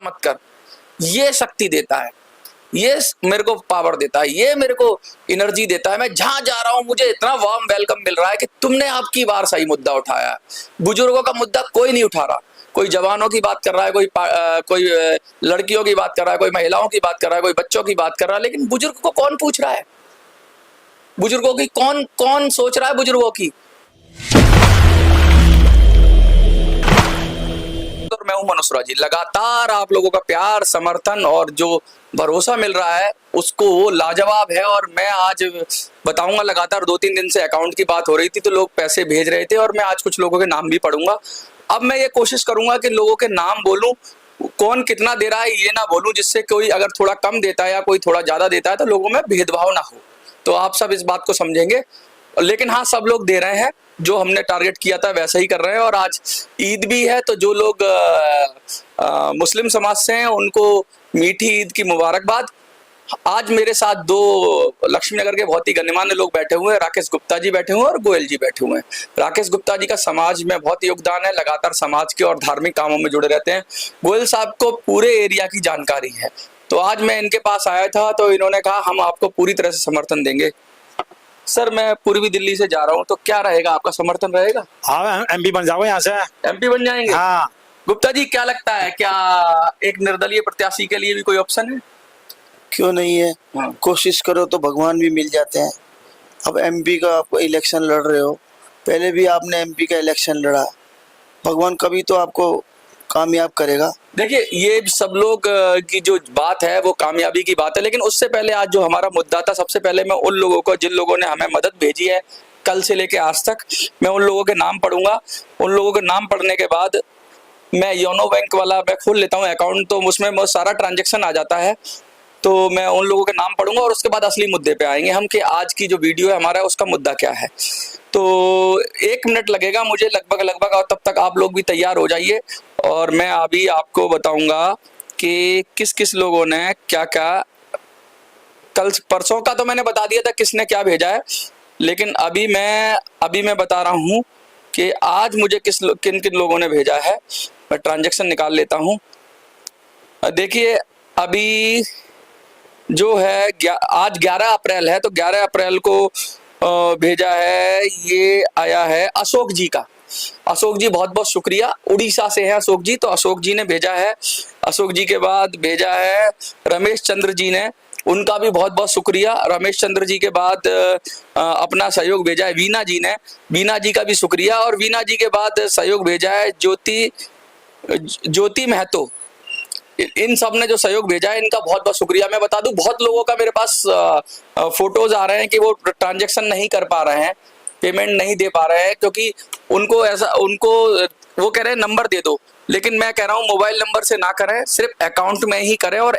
मत कर, ये शक्ति देता है, ये मेरे को पावर देता है, ये मेरे को एनर्जी देता है। मैं जहां जा रहा हूं मुझे इतना वार्म वेलकम मिल रहा है कि तुमने आपकी बार सही मुद्दा उठाया है। बुजुर्गों का मुद्दा कोई नहीं उठा रहा, कोई जवानों की बात कर रहा है, कोई लड़कियों की बात कर रहा है, कोई महिलाओं की बात कर रहा है, कोई बच्चों की बात कर रहा है, लेकिन बुजुर्ग को कौन पूछ रहा है? बुजुर्गों की कौन कौन सोच रहा है? बुजुर्गों की। मैं हूं मनुष्य जी। लगातार आप लोगों का प्यार, समर्थन और जो भरोसा मिल रहा है उसको लाजवाब है। और मैं आज बताऊंगा, लगातार 2-3 दिन से अकाउंट की बात हो रही थी तो लोग पैसे भेज रहे थे और मैं आज कुछ लोगों के नाम भी पढ़ूंगा। अब मैं ये कोशिश करूंगा कि लोगों के नाम बोलूं, कौन कितना दे रहा है ये ना बोलूं, जिससे कोई अगर थोड़ा कम देता है या कोई थोड़ा ज्यादा देता है तो लोगों में भेदभाव ना हो। तो आप सब इस बात को समझेंगे। लेकिन हाँ, सब लोग दे रहे हैं, जो हमने टारगेट किया था वैसा ही कर रहे हैं। और आज ईद भी है तो जो लोग मुस्लिम समाज से हैं उनको मीठी ईद की मुबारकबाद। आज मेरे साथ 2 लक्ष्मी नगर के बहुत ही गण्यमान्य लोग बैठे हुए हैं। राकेश गुप्ता जी बैठे हुए हैं और गोयल जी बैठे हुए हैं। राकेश गुप्ता जी का समाज में बहुत योगदान है, लगातार समाज के और धार्मिक कामों में जुड़े रहते हैं। गोयल साहब को पूरे एरिया की जानकारी है। तो आज मैं इनके पास आया था तो इन्होंने कहा हम आपको पूरी तरह से समर्थन देंगे। सर, मैं पूर्वी दिल्ली से जा रहा हूँ तो क्या रहेगा, आपका समर्थन रहेगा? हाँ, एमपी बन जाओ यहाँ से। एमपी बन जाएंगे? हाँ। गुप्ता जी, क्या लगता है, क्या एक निर्दलीय प्रत्याशी के लिए भी कोई ऑप्शन है? क्यों नहीं है? हाँ। कोशिश करो तो भगवान भी मिल जाते हैं। अब एमपी का आप इलेक्शन लड़ रहे हो, पहले भी आपने एमपी का इलेक्शन लड़ा, भगवान कभी तो आपको कामयाब करेगा। देखिए, ये सब लोग की जो बात है वो कामयाबी की बात है, लेकिन उससे पहले आज जो हमारा मुद्दा था, सबसे पहले मैं उन लोगों को, जिन लोगों ने हमें मदद भेजी है कल से लेके आज तक, मैं उन लोगों के नाम पढ़ूंगा। उन लोगों के नाम पढ़ने के बाद मैं योनो बैंक वाला मैं खोल लेता हूँ अकाउंट, तो उसमें बहुत सारा ट्रांजेक्शन आ जाता है। तो मैं उन लोगों के नाम पढ़ूंगा और उसके बाद असली मुद्दे पे आएंगे हम कि आज की जो वीडियो है हमारा उसका मुद्दा क्या है। तो 1 मिनट लगेगा मुझे लगभग, और तब तक आप लोग भी तैयार हो जाइए। और मैं अभी आपको बताऊंगा कि किस किस लोगों ने क्या क्या, कल परसों का तो मैंने बता दिया था किसने क्या भेजा है, लेकिन अभी मैं बता रहा हूँ कि आज मुझे किन किन लोगों ने भेजा है। मैं ट्रांजेक्शन निकाल लेता हूँ। देखिए, अभी जो है आज 11 अप्रैल है तो 11 अप्रैल को भेजा है, ये आया है अशोक जी का। अशोक जी, बहुत बहुत शुक्रिया। उड़ीसा से है अशोक जी, तो अशोक जी ने भेजा है। अशोक जी के बाद भेजा है रमेश चंद्र जी ने, उनका भी बहुत बहुत शुक्रिया। रमेश चंद्र जी के बाद अपना सहयोग भेजा है वीना जी ने, वीना जी का भी शुक्रिया। और वीना जी के बाद सहयोग भेजा है ज्योति महतो। इन सब ने जो सहयोग भेजा है इनका बहुत बहुत शुक्रिया। मैं बता दूं, बहुत लोगों का मेरे पास फोटोज आ रहे हैं कि वो ट्रांजैक्शन नहीं कर पा रहे हैं, पेमेंट नहीं दे पा रहे हैं, क्योंकि उनको वो कह रहे हैं नंबर दे दो, लेकिन मैं कह रहा हूँ मोबाइल नंबर से ना करें, सिर्फ अकाउंट में ही करें। और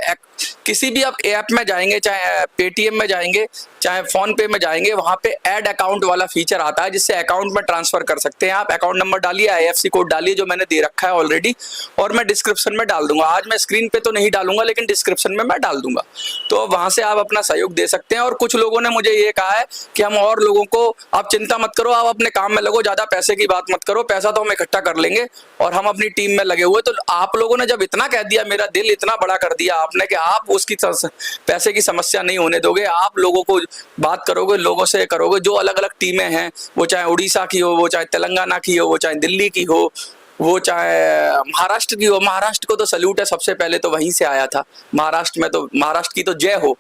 किसी भी आप ऐप में जाएंगे, चाहे पेटीएम में जाएंगे, चाहे फोन पे में जाएंगे, वहां पे ऐड अकाउंट वाला फीचर आता है जिससे अकाउंट में ट्रांसफर कर सकते हैं। आप अकाउंट नंबर डालिए, IFSC कोड डालिए जो मैंने दे रखा है ऑलरेडी, और मैं डिस्क्रिप्शन में डाल दूंगा। आज मैं स्क्रीन पे तो नहीं डालूंगा लेकिन डिस्क्रिप्शन में मैं डाल दूंगा, तो वहां से आप अपना सहयोग दे सकते हैं। और कुछ लोगों ने मुझे ये कहा है कि हम और लोगों को, आप चिंता मत करो, आप अपने काम में लगो, ज्यादा पैसे की बात मत करो, पैसा तो हम इकट्ठा कर लेंगे और हम अपनी टीम में लगे हुए। तो आप लोगों ने जब इतना कह दिया, मेरा दिल इतना बड़ा कर दिया आपने कि आप उसकी पैसे की समस्या नहीं होने दोगे, आप लोगों को बात करोगे, लोगों से करोगे। जो अलग अलग टीमें हैं, वो चाहे उड़ीसा की हो, वो चाहे तेलंगाना की हो, वो चाहे दिल्ली की हो, वो चाहे महाराष्ट्र की हो। महाराष्ट्र को तो सल्यूट है, सबसे पहले तो वहीं से आया था। महाराष्ट्र में तो, महाराष्ट्र की तो जय हो।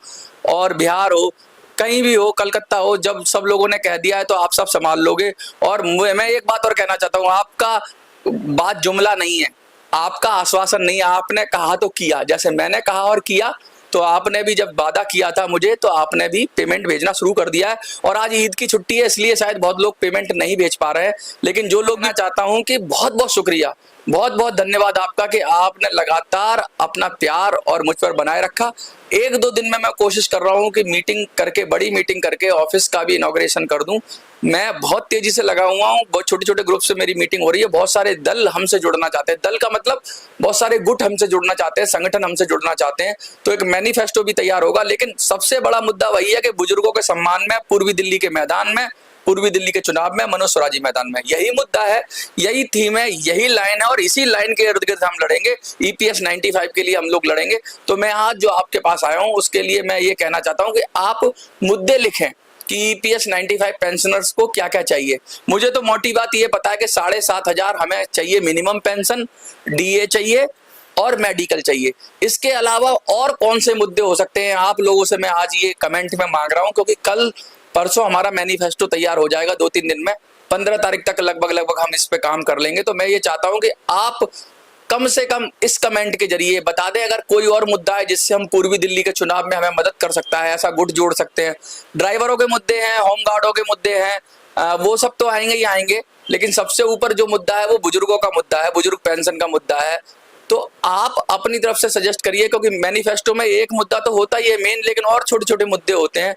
और बिहार हो, कहीं भी हो, कलकत्ता हो, जब सब लोगों ने कह दिया है तो आप सब संभाल लोगे। और मैं एक बात और कहना चाहता हूँ, आपका बात जुमला नहीं है, आपका आश्वासन नहीं है, आपने कहा तो किया। जैसे मैंने कहा और किया, तो आपने भी जब वादा किया था मुझे, तो आपने भी पेमेंट भेजना शुरू कर दिया है। और आज ईद की छुट्टी है, इसलिए शायद बहुत लोग पेमेंट नहीं भेज पा रहे हैं, लेकिन जो लोग, मैं चाहता हूं कि बहुत बहुत शुक्रिया, बहुत बहुत धन्यवाद आपका कि आपने लगातार अपना प्यार और मुझ पर बनाए रखा। 1-2 दिन में मैं कोशिश कर रहा हूं कि मीटिंग करके, बड़ी मीटिंग करके ऑफिस का भी इनॉग्रेशन कर दूं। मैं बहुत तेजी से लगा हुआ हूँ, बहुत छोटे छोटे ग्रुप से मेरी मीटिंग हो रही है। बहुत सारे दल हमसे जुड़ना चाहते हैं, दल का मतलब बहुत सारे गुट हमसे जुड़ना चाहते हैं, संगठन हमसे जुड़ना चाहते हैं। तो एक मैनिफेस्टो भी तैयार होगा। लेकिन सबसे बड़ा मुद्दा वही है कि बुजुर्गों के सम्मान में पूर्वी दिल्ली के मैदान में पूर्वी दिल्ली के चुनाव में मनोज स्वराजी मैदान में। यही मुद्दा है, यही थीम है, यही लाइन है और इसी लाइन के इर्द गिर्द हम लड़ेंगे। EPS 95 के लिए हम लोग लड़ेंगे। तो मैं आज जो आपके पास आया हूं उसके लिए मैं ये कहना चाहता हूं कि आप मुद्दे लिखें कि EPS 95 पेंशनर्स को क्या क्या चाहिए। मुझे तो मोटी बात ये पता है कि 7,500 हमें चाहिए मिनिमम पेंशन, DA चाहिए और मेडिकल चाहिए। इसके अलावा और कौन से मुद्दे हो सकते हैं, आप लोगों से मैं आज ये कमेंट में मांग रहा हूं, क्योंकि कल परसों हमारा मैनिफेस्टो तैयार हो जाएगा 2-3 दिन में। 15 तारीख तक लगभग हम इस पे काम कर लेंगे। तो मैं ये चाहता हूं कि आप कम से कम इस कमेंट के जरिए बता दें अगर कोई और मुद्दा है जिससे हम पूर्वी दिल्ली के चुनाव में हमें मदद कर सकता है, ऐसा गुट जोड़ सकते हैं। ड्राइवरों के मुद्दे हैं, होमगार्डों के मुद्दे हैं, वो सब तो आएंगे ही आएंगे, लेकिन सबसे ऊपर जो मुद्दा है वो बुजुर्गों का मुद्दा है, बुजुर्ग पेंशन का मुद्दा है। तो आप अपनी तरफ से सजेस्ट करिए, क्योंकि मैनिफेस्टो में एक मुद्दा तो होता ही है मेन, लेकिन और छोटे छोटे मुद्दे होते हैं।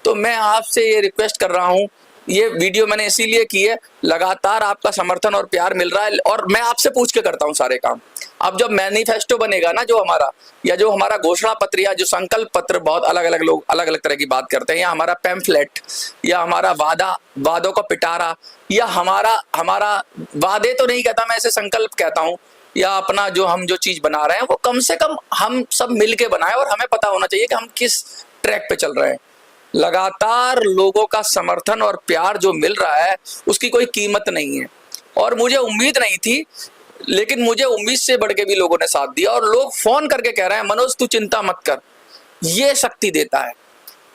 तो मैं आपसे ये रिक्वेस्ट कर रहा हूँ, ये वीडियो मैंने इसीलिए की है, लगातार आपका समर्थन और प्यार मिल रहा है और मैं आपसे पूछ के करता हूँ सारे काम। अब जब मैनिफेस्टो बनेगा ना, जो हमारा या जो हमारा घोषणा पत्र या जो संकल्प पत्र, बहुत अलग अलग लोग अलग अलग तरह की बात करते हैं, या हमारा पैम्फलेट या हमारा वादों का पिटारा, या हमारा वादे तो नहीं कहता मैं, ऐसे संकल्प कहता हूँ, या अपना जो हम जो चीज बना रहे हैं वो कम से कम हम सब मिलके बनाएं और हमें पता होना चाहिए कि हम किस ट्रैक पे चल रहे हैं। लगातार लोगों का समर्थन और प्यार जो मिल रहा है उसकी कोई कीमत नहीं है और मुझे उम्मीद नहीं थी, लेकिन मुझे उम्मीद से बढ़ के भी लोगों ने साथ दिया और लोग फोन करके कह रहे हैं मनोज तू चिंता मत कर, ये शक्ति देता है,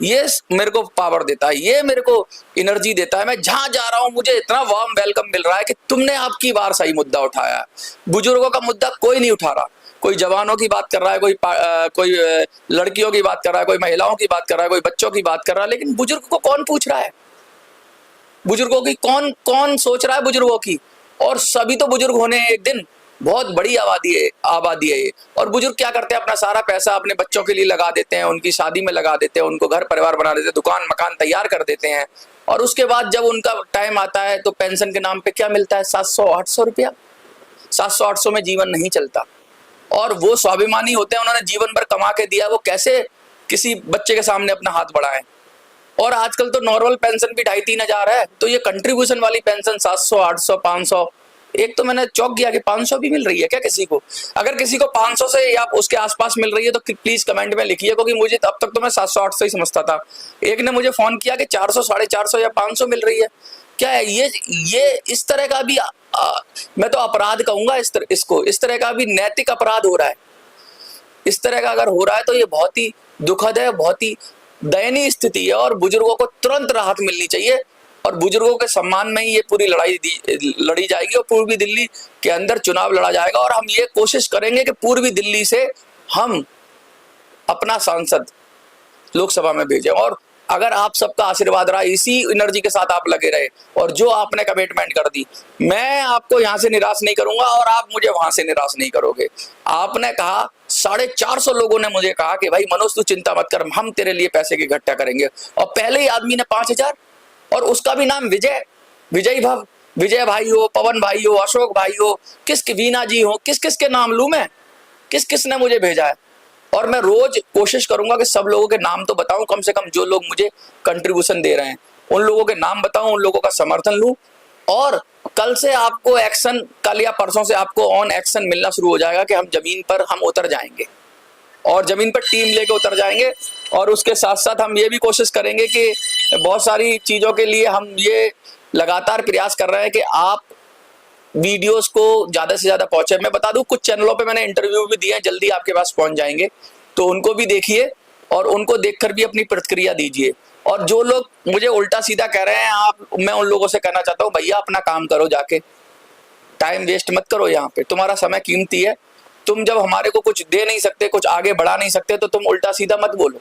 ये मेरे को पावर देता है, ये मेरे को एनर्जी देता है। मैं जहां जा रहा हूं मुझे इतना वार्म वेलकम मिल रहा है कि तुमने आपकी बार सही मुद्दा उठाया है। बुजुर्गों का मुद्दा कोई नहीं उठा रहा, कोई जवानों की बात कर रहा है, कोई लड़कियों की बात कर रहा है, कोई महिलाओं की बात कर रहा है, कोई बच्चों की बात कर रहा है, लेकिन बुजुर्ग को कौन पूछ रहा है? बुजुर्गों की कौन सोच रहा है बुजुर्गों की? और सभी तो बुजुर्ग होने हैं एक दिन, बहुत बड़ी आबादी है ये। और बुजुर्ग क्या करते हैं, अपना सारा पैसा अपने बच्चों के लिए लगा देते हैं, उनकी शादी में लगा देते हैं, उनको घर परिवार बना देते हैं, दुकान मकान तैयार कर देते हैं, और उसके बाद जब उनका टाइम आता है तो पेंशन के नाम पे क्या मिलता है? 700-800 रुपया। 700-800 में जीवन नहीं चलता। और वो स्वाभिमानी होते हैं, उन्होंने जीवन भर कमा के दिया, वो कैसे किसी बच्चे के सामने अपना हाथ बढ़ाएं? और आजकल तो नॉर्मल पेंशन भी 2,500-3 हजार है, तो ये कंट्रीब्यूशन वाली पेंशन 700, 800, 500, एक तो मैंने चौंक गया कि 500 भी मिल रही है क्या किसी को? अगर किसी को 500 से या उसके आसपास मिल रही है तो प्लीज कमेंट में लिखिए, क्योंकि मुझे अब तक तो मैं 700-800 ही समझता था। एक ने मुझे फोन किया कि 400, 450 या 500 मिल रही है। क्या है ये इस तरह का भी मैं तो अपराध कहूंगा इसको, इस तरह का भी नैतिक अपराध हो रहा है। इस तरह का अगर हो रहा है तो ये बहुत ही दुखद है, बहुत ही दयनीय स्थिति है और बुजुर्गों को तुरंत राहत मिलनी चाहिए और बुजुर्गों के सम्मान में ही ये पूरी लड़ाई लड़ी जाएगी और पूर्वी दिल्ली के अंदर चुनाव लड़ा जाएगा। और हम ये कोशिश करेंगे कि पूर्वी दिल्ली से हम अपना सांसद लोकसभा में भेजें। और अगर आप सबका आशीर्वाद रहा, इसी एनर्जी के साथ आप लगे रहे और जो आपने कमिटमेंट कर दी, मैं आपको यहाँ से निराश नहीं करूंगा और आप मुझे वहां से निराश नहीं करोगे। आपने कहा, 450 लोगों ने मुझे कहा कि भाई मनोज तू चिंता मत कर, हम तेरे लिए पैसे की इकट्ठा करेंगे। और पहले ही आदमी ने 5,000, और उसका भी नाम विजय भाई हो, पवन भाई हो, अशोक भाई हो, वीना जी हो, किस के नाम लूं मैं? किस ने मुझे भेजा है? और मैं रोज कोशिश करूंगा कि सब लोगों के नाम तो बताऊं, कम से कम जो लोग मुझे कंट्रीब्यूशन दे रहे हैं उन लोगों के नाम बताऊं, उन लोगों का समर्थन लूं। और कल से आपको एक्शन, कल या परसों से आपको ऑन एक्शन मिलना शुरू हो जाएगा कि हम जमीन पर हम उतर जाएंगे और जमीन पर टीम लेके उतर जाएंगे। और उसके साथ साथ हम ये भी कोशिश करेंगे कि बहुत सारी चीजों के लिए हम ये लगातार प्रयास कर रहे हैं कि आप वीडियोस को ज्यादा से ज्यादा पहुंचे। मैं बता दूं, कुछ चैनलों पे मैंने इंटरव्यू भी दिए हैं, जल्दी आपके पास पहुंच जाएंगे, तो उनको भी देखिए और उनको देखकर भी अपनी प्रतिक्रिया दीजिए। और जो लोग मुझे उल्टा सीधा कह रहे हैं, मैं उन लोगों से कहना चाहता हूँ, भैया अपना काम करो, जाके टाइम वेस्ट मत करो। यहाँ पे तुम्हारा समय कीमती है, तुम जब हमारे को कुछ दे नहीं सकते, कुछ आगे बढ़ा नहीं सकते, तो तुम उल्टा सीधा मत बोलो,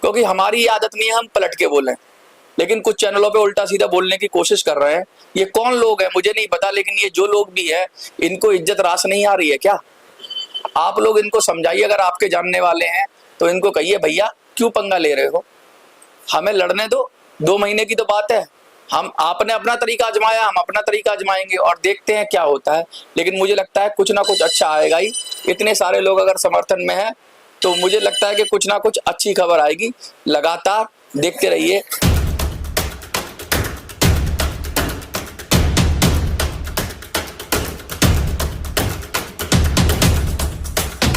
क्योंकि हमारी आदत नहीं है हम पलट के बोलें। लेकिन कुछ चैनलों पे उल्टा सीधा बोलने की कोशिश कर रहे हैं। ये कौन लोग हैं मुझे नहीं पता, लेकिन ये जो लोग भी है इनको इज्जत रास नहीं आ रही है क्या? आप लोग इनको समझाइए, अगर आपके जानने वाले हैं तो इनको कहिए भैया क्यों पंगा ले रहे हो, हमें लड़ने दो, 2 महीने की तो बात है। आपने अपना तरीका आजमाया, हम अपना तरीका आजमाएंगे और देखते हैं क्या होता है। लेकिन मुझे लगता है कुछ ना कुछ अच्छा आएगा ही। इतने सारे लोग अगर समर्थन में है तो मुझे लगता है कि कुछ ना कुछ अच्छी खबर आएगी। लगातार देखते रहिए।